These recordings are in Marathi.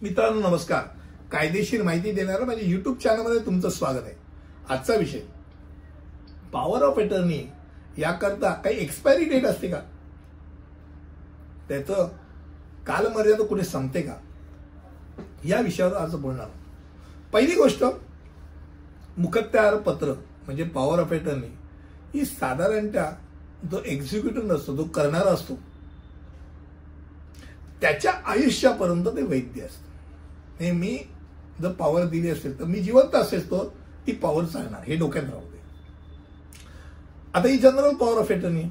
मित्रांनो नमस्कार. कायदेशीर माहिती देणाऱ्या माझ्या YouTube चॅनलमध्ये तुमचं स्वागत आहे. आजचा विषय पॉवर ऑफ अटर्नी याकरता काही एक्सपायरी डेट असते का, त्याचं कालमर्यादा कुठे संपते का, या विषयावर आज बोलणार. पहिली गोष्ट, मुखत्यार पत्र म्हणजे पॉवर ऑफ अटर्नी ही साधारणतः जो एक्झिक्युटिव्ह नसतो, जो करणारा असतो, त्याच्या आयुष्यापर्यंत ते वैध असतं. मी जर पॉवर दिली असेल तर मी जिवंत असेल तो ती पॉवर चालणार, हे डोक्यात राहू दे. आता ही जनरल पॉवर ऑफ अटर्नी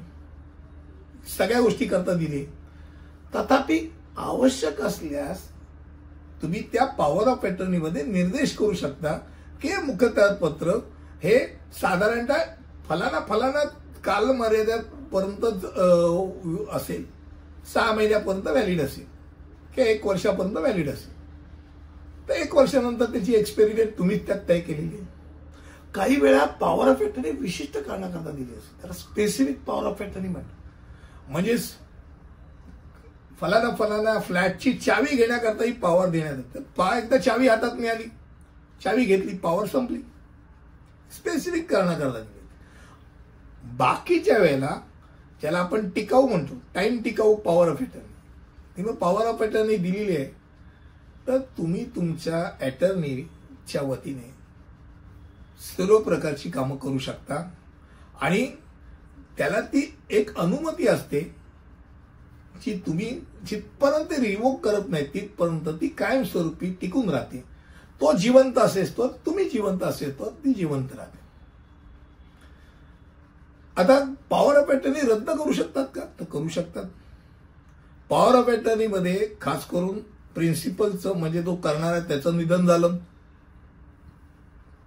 सगळ्या गोष्टी करता दिली, तथापि आवश्यक असल्यास तुम्ही त्या पॉवर ऑफ अटर्नी मध्ये निर्देश करू शकता की मुखत्यार पत्र हे साधारणतः फलाना कालमर्यादेपर्यंत असेल, 6 महिन्यापर्यंत व्हॅलिड असेल किंवा 1 वर्षापर्यंत व्हॅलिड असेल, तर 1 वर्षानंतर त्याची एक्सपायरी डेट तुम्हीच त्यात तय केलेली आहे. काही वेळा पॉवर ऑफ अटर्नी विशिष्ट कारणाकरता दिली असते, त्याला स्पेसिफिक पॉवर ऑफ अटर्नी म्हणतात. म्हणजेच फलाना फ्लॅटची चावी घेण्याकरता ही पॉवर देण्यात येते. एकदा चावी हातात मिळाली, चावी घेतली, पॉवर संपली. स्पेसिफिक कारणाकरता दिली. बाकीच्या वेळेला ज्याला आपण टिकाऊ म्हणतो, टाइम टिकाऊ पॉवर ऑफ अटर्नी, मग पॉवर ऑफ अटर्नी दिलेली आहे तर तुम्ही तुमच्या अटर्नीच्या वतीने सर्व प्रकारची कामं करू शकता आणि त्याला ती एक अनुमती असते जी तुम्ही जिथपर्यंत रिवोक करत नाही तिथपर्यंत ती कायमस्वरूपी टिकून राहते. तो जिवंत असेल तर तुम्ही जिवंत असेल तर ती जिवंत राहते. आता पॉवर ऑफ अटर्नी रद्द करू शकतात का, तर करू शकतात. पॉवर ऑफ अटर्नी मध्ये खास करून प्रिन्सिपलचं म्हणजे जो करणारा त्याचं निधन झालं,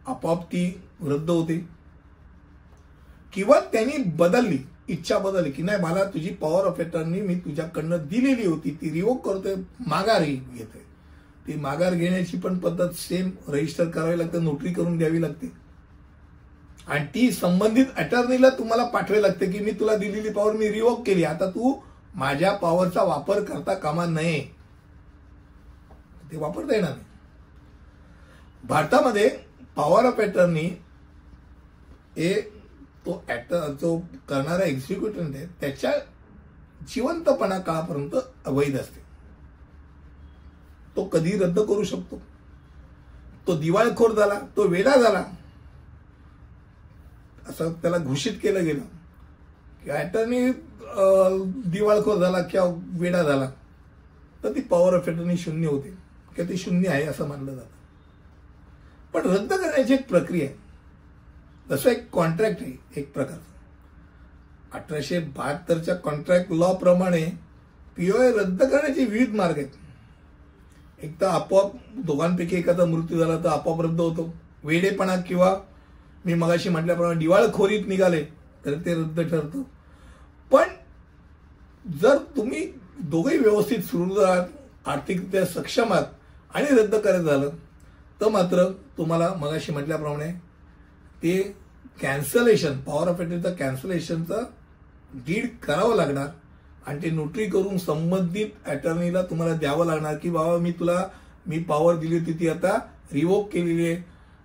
आपोआप ती रद्द होते. किंवा त्यांनी बदलली, इच्छा बदलली की नाही मला तुझी पॉवर ऑफ अटर्नी मी तुझ्याकडनं दिलेली होती ती रिवोक करतोय, माघार घेतोय. ती माघार घेण्याची पण पद्धत सेम, रजिस्टर करावी लागते, नोटरी करून द्यावी लागते आणि ती संबंधित अटर्नीला तुम्हाला पाठवावी लागते की मी तुला दिलेली पॉवर मी रिवोक केली, आता तू माझ्या पॉवरचा वापर करता कामा नये. ते वापरता येणार नाही. भारतामध्ये पॉवर ऑफ अटर्नी हे जो करणारा एक्झिक्युटिव्ह आहे त्याच्या जिवंतपणा काळापर्यंत अवैध असते. तो कधी रद्द करू शकतो. तो दिवाळखोर झाला, तो वेडा झाला असं त्याला घोषित केलं गेलं की अटर्नी दिवाळखोर झाला किंवा वेडा झाला तर ती पॉवर ऑफ अटर्नी शून्य होते किंवा ती शून्य आहे असं मानलं जातं. पण रद्द करण्याची एक प्रक्रिया आहे. जसं एक कॉन्ट्रॅक्ट आहे एक प्रकारचं. 1872च्या कॉन्ट्रॅक्ट लॉ प्रमाणे पीओए रद्द करण्याचे विविध मार्ग आहेत. एक तर आपोआप दोघांपैकी एखादा मृत्यू झाला तर आपोआप रद्द होतो. वेडेपणा किंवा मी मगाशी म्हटल्याप्रमाणे दिवाळखोरीत निघाले तर ते रद्द ठरतं. पण जर तुम्ही दोघेही व्यवस्थित सुरू आहात, आर्थिकरित्या सक्षम आहात आणि रद्द करायचं झालं तर मात्र तुम्हाला मगाशी म्हटल्याप्रमाणे ते कॅन्सलेशन, पॉवर ऑफ अटर्नीचं कॅन्सलेशनचं डीड करावं लागणार आणि ते नोटरी करून संबंधित अटर्नीला तुम्हाला द्यावं लागणार की बाबा मी पॉवर दिली होती ती आता रिवोक केलेली आहे,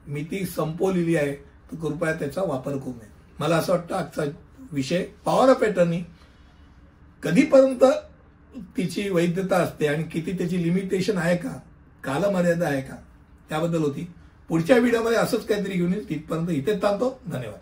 मी ती संपवलेली आहे, तर कृपया त्याचा वापर करू नये. मला असं वाटतं आजचा विषय पॉवर ऑफ अटर्नी कधीपर्यंत तिची वैधता असते आणि किती त्याची लिमिटेशन आहे का, कालमर्यादा आहे का, त्याबद्दल होती. पुढच्या व्हिडिओमध्ये असंच काहीतरी घेऊन येईल. तिथपर्यंत इथेच थांबतो. धन्यवाद.